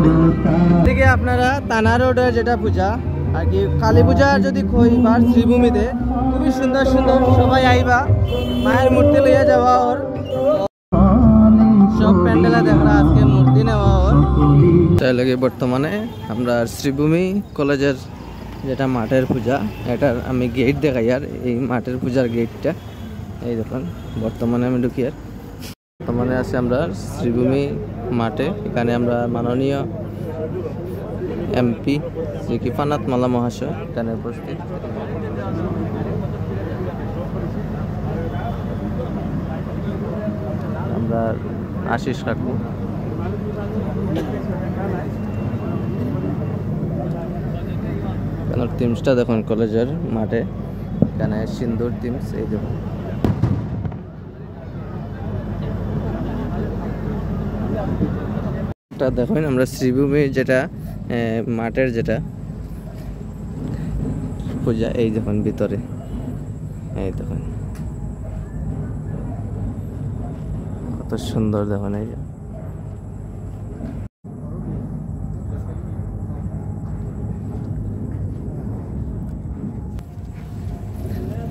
এদিকে আপনারা তানা রোডের যেটা পূজা আর কি কালী পূজা যদি কইবার শ্রীভূমিতে খুবই সুন্দর সুন্দর সবাই আইবা মায়ের মূর্তি লইয়া যাওয়া ওর সব প্যান্ডেলে দেখা আজকে মূর্তি নেওয়া ওর তাই লাগে বর্তমানে আমরা শ্রীভূমি কলেজের যেটা মাঠের পূজা এটার আমি গেট দেখাই আর এই মাঠের পূজার গেটটা এই দেখুন বর্তমানে আমি ঢুকি আর বর্তমানে আছি আমরা শ্রীভূমি মাঠে এখানে আমরা মাননীয় এমপি শ্রী কৃপানাথ মালা মহাশয় এখানে উপস্থিত আমরা আশিস কাকু টিমসটা দেখুন কলেজের মাঠে এখানে সিন্দুর টিমস এই দেখুন দেখুন আমরা শ্রীভূমি যেটা মাঠের যেটা পূজা এই দেখুন ভিতরে এই দেখুন কত সুন্দর দেখুন এই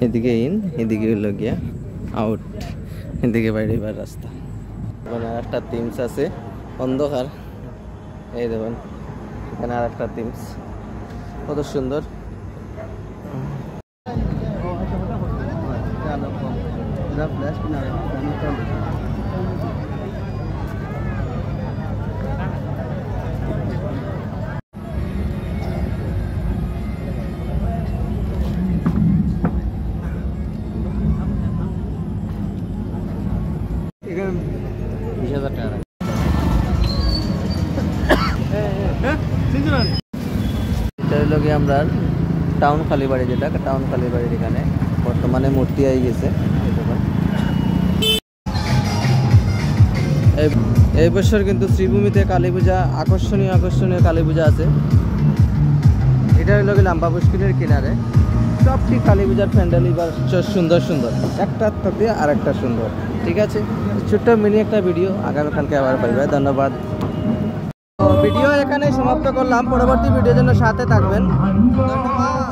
এদিকে ইন এদিকে হলো গিয়া আউট এদিকে বাইরে বার রাস্তা মানে একটা টিমস আছে অন্ধকার এই দেখুন এখানে আর একটা টিমস কত সুন্দর আমরা টাউন কালীবাড়ি যেটা টাউন কালীবাড়ির এখানে বর্তমানে মূর্তি আই গেছে এই বছর কিন্তু শ্রীভূমিতে কালী পূজা আকর্ষণীয় কালী পূজা আছে এটা হইল লাম্বা পুষ্করিণীর কিনারে সবটি কালী পূজার প্যান্ডেল এবার সুন্দর সুন্দর একটার থেকে আর একটা সুন্দর ঠিক আছে ছোট্ট মিনি একটা ভিডিও আগামীকালকে আবার পাইবে ধন্যবাদ ভিডিও এখানে সমাপ্ত করলাম পরবর্তী ভিডিওর জন্য সাথে থাকবেন ধন্যবাদ।